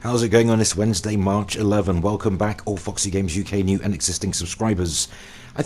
How's it going on this Wednesday, March 11? Welcome back, all FOXY Games UK new and existing subscribers. I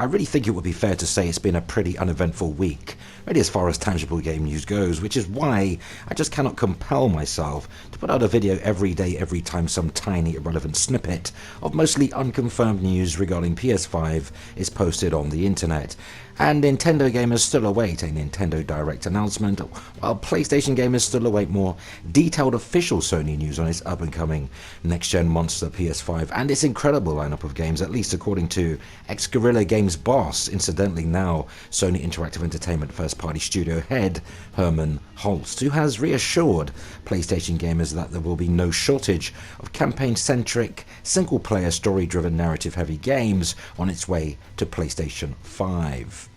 really think it would be fair to say it's been a pretty uneventful week, really as far as tangible game news goes, which is why I just cannot compel myself to put out a video every day, every time some tiny irrelevant snippet of mostly unconfirmed news regarding PS5 is posted on the internet. And Nintendo gamers still await a Nintendo Direct announcement, while PlayStation gamers still await more detailed official Sony news on its up-and-coming next-gen monster PS5 and its incredible lineup of games, at least according to ex-Guerrilla Games boss, incidentally now Sony Interactive Entertainment first-party studio head Herman Holst, who has reassured PlayStation gamers that there will be no shortage of campaign-centric, single-player, story-driven, narrative-heavy games on its way to PlayStation 5.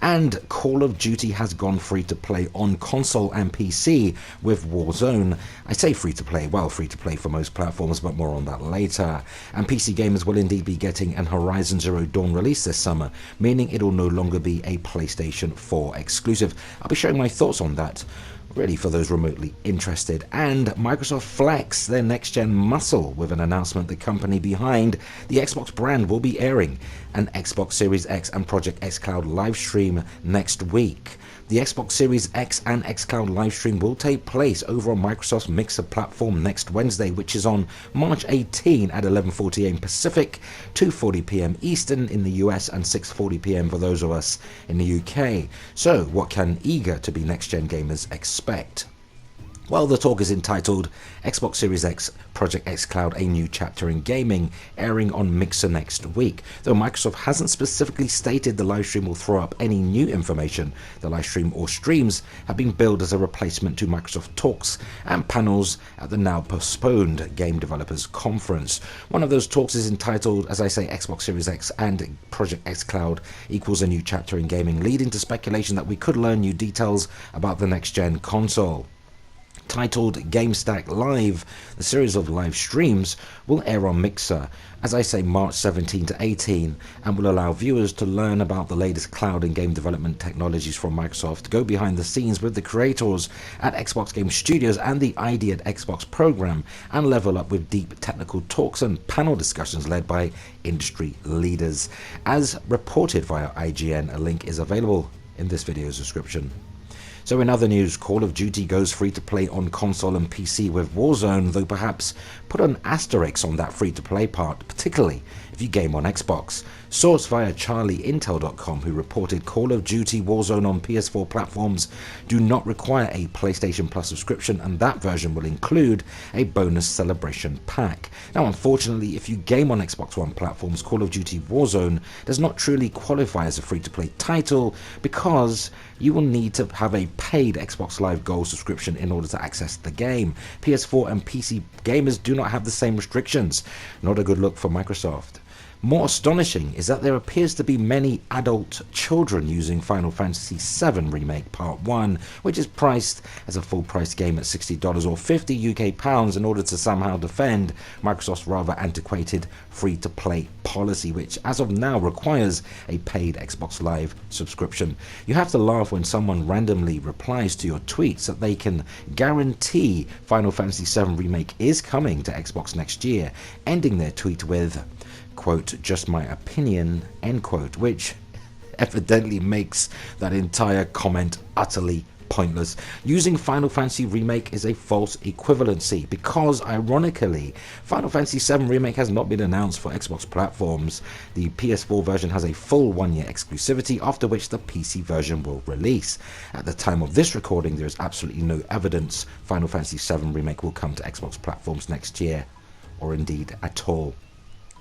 And Call of Duty has gone free-to-play on console and PC with Warzone. I say free-to-play, well, free-to-play for most platforms, but more on that later. And PC gamers will indeed be getting an Horizon Zero Dawn release this summer, meaning it will no longer be a PlayStation 4 exclusive. I'll be sharing my thoughts on that, really for those remotely interested. And Microsoft flexed their next-gen muscle with an announcement the company behind the Xbox brand will be airing an Xbox Series X and Project xCloud livestream next week. The Xbox Series X and xCloud livestream will take place over on Microsoft's Mixer platform next Wednesday, which is on March 18 at 11:40 AM Pacific, 2:40 PM Eastern in the US, and 6:40 PM for those of us in the UK. So, what can eager to be next-gen gamers expect? Well, the talk is entitled Xbox Series X Project xCloud, a new chapter in gaming, airing on Mixer next week. Though Microsoft hasn't specifically stated the livestream will throw up any new information, the livestream or streams have been billed as a replacement to Microsoft talks and panels at the now postponed Game Developers Conference. One of those talks is entitled, as I say, Xbox Series X and Project xCloud equals a new chapter in gaming, leading to speculation that we could learn new details about the next-gen console. Titled GameStack Live, the series of live streams will air on Mixer, as I say, March 17 to 18, and will allow viewers to learn about the latest cloud and game development technologies from Microsoft, go behind the scenes with the creators at Xbox Game Studios and the ID at Xbox program, and level up with deep technical talks and panel discussions led by industry leaders. As reported via IGN, a link is available in this video's description. So in other news, Call of Duty goes free-to-play on console and PC with Warzone, though perhaps put an asterisk on that free-to-play part, particularly if you game on Xbox. Source via CharlieIntel.com, who reported Call of Duty Warzone on PS4 platforms do not require a PlayStation Plus subscription, and that version will include a bonus celebration pack. Now, unfortunately, if you game on Xbox One platforms, Call of Duty Warzone does not truly qualify as a free-to-play title because you will need to have a paid Xbox Live Gold subscription in order to access the game. PS4 and PC gamers do not have the same restrictions. Not a good look for Microsoft. More astonishing is that there appears to be many adult children using Final Fantasy VII Remake Part 1, which is priced as a full-price game at $60 or £50 UK in order to somehow defend Microsoft's rather antiquated free-to-play policy, which as of now requires a paid Xbox Live subscription. You have to laugh when someone randomly replies to your tweets that they can guarantee Final Fantasy VII Remake is coming to Xbox next year, ending their tweet with, quote, "just my opinion," end quote, which evidently makes that entire comment utterly pointless. Using Final Fantasy Remake is a false equivalency because, ironically, Final Fantasy VII Remake has not been announced for Xbox platforms. The PS4 version has a full 1-year exclusivity, after which the PC version will release. At the time of this recording, there is absolutely no evidence Final Fantasy VII Remake will come to Xbox platforms next year, or indeed at all.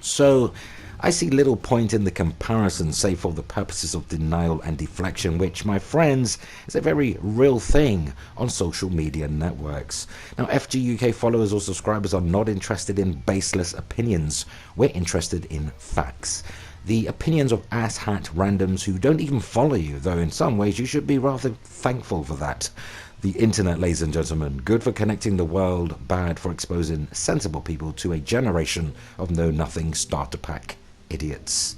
So, I see little point in the comparison save for the purposes of denial and deflection, which, my friends, is a very real thing on social media networks. Now, FG UK followers or subscribers are not interested in baseless opinions. We're interested in facts. The opinions of asshat randoms who don't even follow you, though in some ways you should be rather thankful for that. The internet, ladies and gentlemen, good for connecting the world, bad for exposing sensible people to a generation of know-nothing starter pack idiots.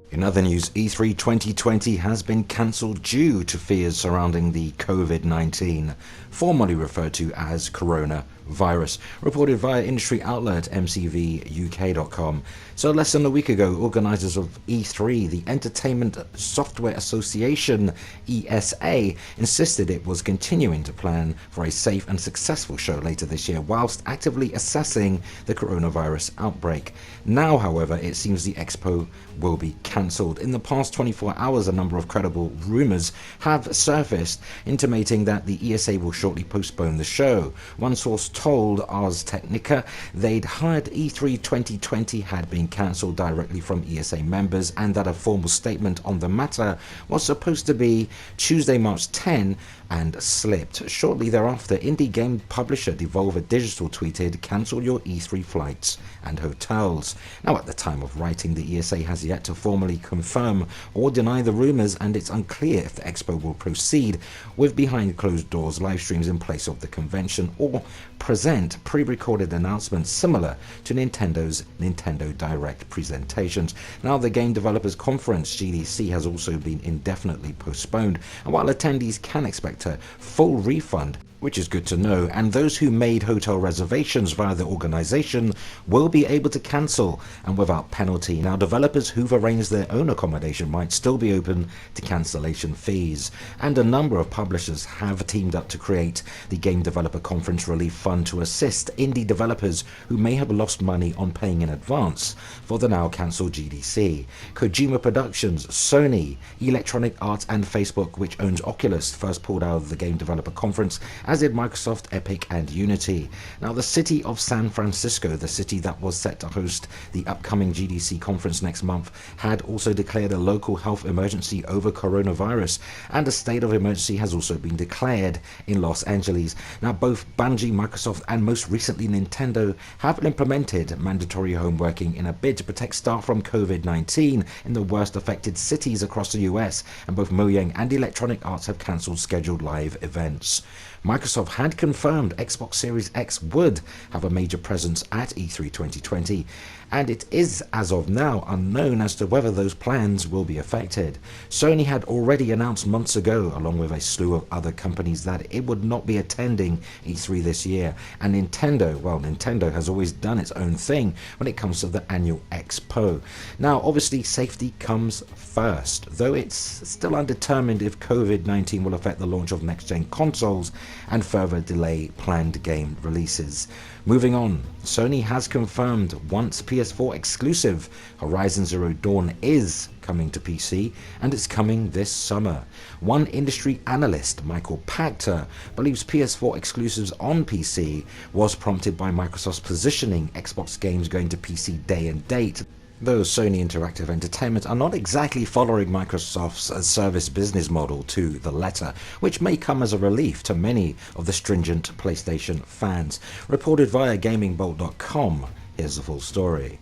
In other news, E3 2020 has been cancelled due to fears surrounding the COVID-19, formerly referred to as coronavirus. coronavirus, reported via industry outlet mcvuk.com. So less than a week ago, organisers of E3, the Entertainment Software Association, ESA, insisted it was continuing to plan for a safe and successful show later this year whilst actively assessing the coronavirus outbreak. Now, however, it seems the expo will be cancelled. In the past 24 hours, a number of credible rumours have surfaced intimating that the ESA will shortly postpone the show. One source told Ars Technica they'd heard E3 2020 had been cancelled directly from ESA members and that a formal statement on the matter was supposed to be Tuesday, March 10 and slipped. Shortly thereafter, indie game publisher Devolver Digital tweeted, "Cancel your E3 flights and hotels." Now, at the time of writing, the ESA has yet to formally confirm or deny the rumours, and it's unclear if the expo will proceed with behind closed doors live streams in place of the convention or present pre-recorded announcements similar to Nintendo's Nintendo Direct presentations. Now, the Game Developers Conference, GDC, has also been indefinitely postponed, and while attendees can expect a full refund, which is good to know, and those who made hotel reservations via the organisation will be able to cancel and without penalty. Now, developers who've arranged their own accommodation might still be open to cancellation fees, and a number of publishers have teamed up to create the Game Developer Conference Relief Fund to assist indie developers who may have lost money on paying in advance for the now cancelled GDC. Kojima Productions, Sony, Electronic Arts and Facebook, which owns Oculus, first pulled out of the Game Developer Conference, as did Microsoft, Epic and Unity. Now, the city of San Francisco, the city that was set to host the upcoming GDC conference next month, had also declared a local health emergency over coronavirus, and a state of emergency has also been declared in Los Angeles. Now, both Bungie, Microsoft and most recently Nintendo have implemented mandatory home working in a bid to protect staff from COVID-19 in the worst affected cities across the US, and both Mojang and Electronic Arts have cancelled scheduled live events. Microsoft had confirmed Xbox Series X would have a major presence at E3 2020, and it is, as of now, unknown as to whether those plans will be affected. Sony had already announced months ago, along with a slew of other companies, that it would not be attending E3 this year, and Nintendo has always done its own thing when it comes to the annual Expo. Now, obviously, safety comes first, though it's still undetermined if COVID-19 will affect the launch of next-gen consoles and further delay planned game releases. Moving on, Sony has confirmed once PS4 exclusive Horizon Zero Dawn is coming to PC, and it's coming this summer. One industry analyst, Michael Pachter, believes PS4 exclusives on PC was prompted by Microsoft's positioning Xbox games going to PC day and date, though Sony Interactive Entertainment are not exactly following Microsoft's service business model to the letter, which may come as a relief to many of the stringent PlayStation fans. Reported via GamingBolt.com, here's the full story.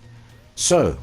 So,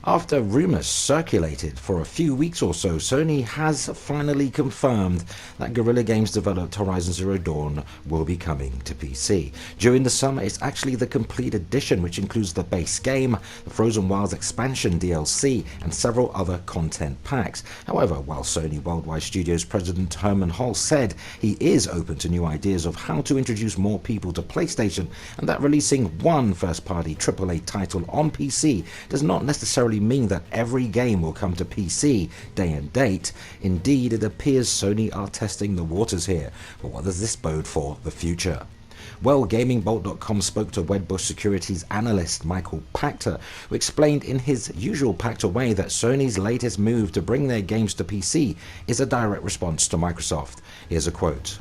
after rumours circulated for a few weeks or so, Sony has finally confirmed that Guerrilla Games developed Horizon Zero Dawn will be coming to PC. During the summer, it's actually the complete edition, which includes the base game, the Frozen Wilds expansion DLC, and several other content packs. However, while Sony Worldwide Studios president Herman Hulse said he is open to new ideas of how to introduce more people to PlayStation, and that releasing one first-party AAA title on PC does not necessarily mean that every game will come to PC day and date. Indeed, it appears Sony are testing the waters here. But what does this bode for the future? Well, GamingBolt.com spoke to Wedbush Securities analyst Michael Pachter, who explained in his usual Pachter way that Sony's latest move to bring their games to PC is a direct response to Microsoft. Here's a quote.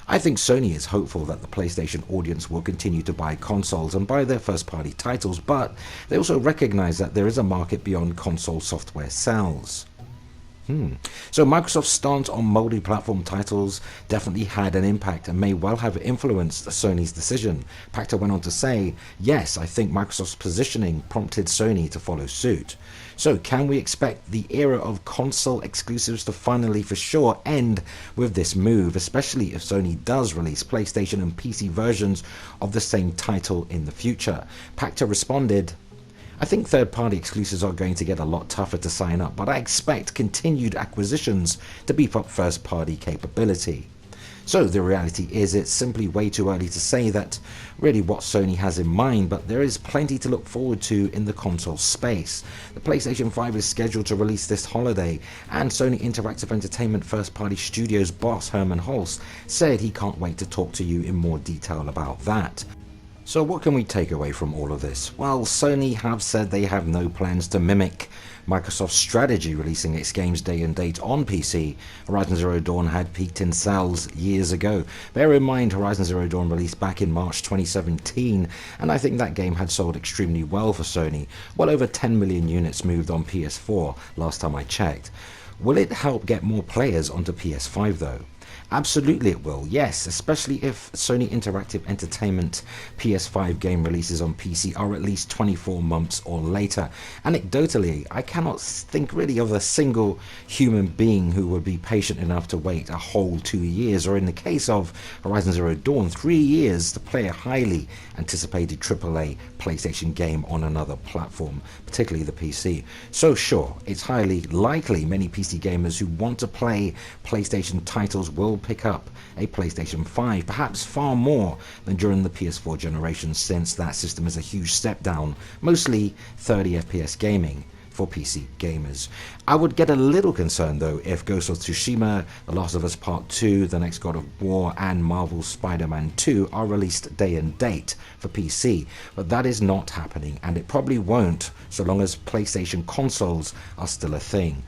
"I think Sony is hopeful that the PlayStation audience will continue to buy consoles and buy their first-party titles, but they also recognize that there is a market beyond console software sales." So Microsoft's stance on multi-platform titles definitely had an impact and may well have influenced Sony's decision. Pachter went on to say, "Yes, I think Microsoft's positioning prompted Sony to follow suit." So can we expect the era of console exclusives to finally for sure end with this move, especially if Sony does release PlayStation and PC versions of the same title in the future? Pachter responded, "I think third-party exclusives are going to get a lot tougher to sign up, but I expect continued acquisitions to beef up first-party capability." So the reality is it's simply way too early to say that really what Sony has in mind, but there is plenty to look forward to in the console space. The PlayStation 5 is scheduled to release this holiday, and Sony Interactive Entertainment first-party studios boss Herman Hulst said he can't wait to talk to you in more detail about that. So what can we take away from all of this? Well, Sony have said they have no plans to mimic Microsoft's strategy releasing its games day and date on PC. Horizon Zero Dawn had peaked in sales years ago. Bear in mind, Horizon Zero Dawn released back in March 2017, and I think that game had sold extremely well for Sony. Well over 10 million units moved on PS4 last time I checked. Will it help get more players onto PS5 though? Absolutely it will, yes, especially if Sony Interactive Entertainment PS5 game releases on PC are at least 24 months or later. Anecdotally, I cannot think really of a single human being who would be patient enough to wait a whole 2 years, or in the case of Horizon Zero Dawn, 3 years to play a highly anticipated AAA PlayStation game on another platform, particularly the PC. So sure, it's highly likely many PC gamers who want to play PlayStation titles will pick up a PlayStation 5, perhaps far more than during the PS4 generation, since that system is a huge step down, mostly 30 FPS gaming for PC gamers. I would get a little concerned though if Ghost of Tsushima, The Last of Us Part 2, The Next God of War and Marvel's Spider-Man 2 are released day and date for PC, but that is not happening, and it probably won't so long as PlayStation consoles are still a thing.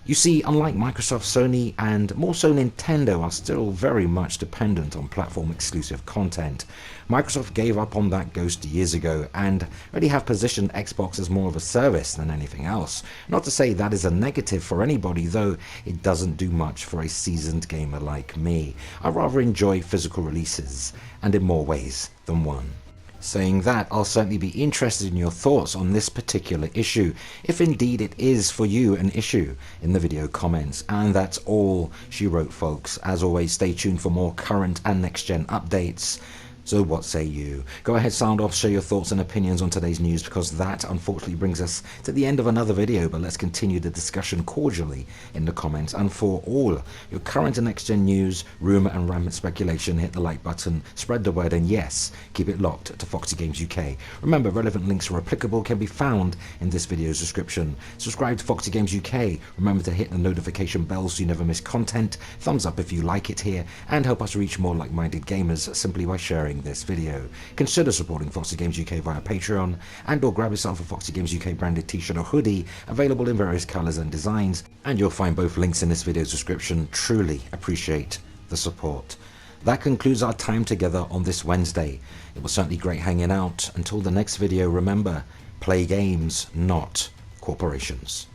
You see, unlike Microsoft, Sony, and more so Nintendo are still very much dependent on platform exclusive content. Microsoft gave up on that ghost years ago and really have positioned Xbox as more of a service than anything else. Not to say that is a negative for anybody, though it doesn't do much for a seasoned gamer like me. I rather enjoy physical releases, and in more ways than one. Saying that, I'll certainly be interested in your thoughts on this particular issue, if indeed it is for you an issue, in the video comments. And that's all she wrote, folks. As always, stay tuned for more current and next-gen updates. So what say you? Go ahead, sound off, share your thoughts and opinions on today's news, because that unfortunately brings us to the end of another video, but let's continue the discussion cordially in the comments. And for all your current and next-gen news, rumour and rampant speculation, hit the like button, spread the word, and yes, keep it locked to Foxy Games UK. Remember, relevant links where applicable can be found in this video's description. Subscribe to Foxy Games UK. Remember to hit the notification bell so you never miss content. Thumbs up if you like it here, and help us reach more like-minded gamers simply by sharing this video. Consider supporting Foxy Games UK via Patreon, and or grab yourself a Foxy Games UK branded t-shirt or hoodie, available in various colours and designs, and you'll find both links in this video's description. Truly appreciate the support. That concludes our time together on this Wednesday. It was certainly great hanging out. Until the next video, remember, play games, not corporations.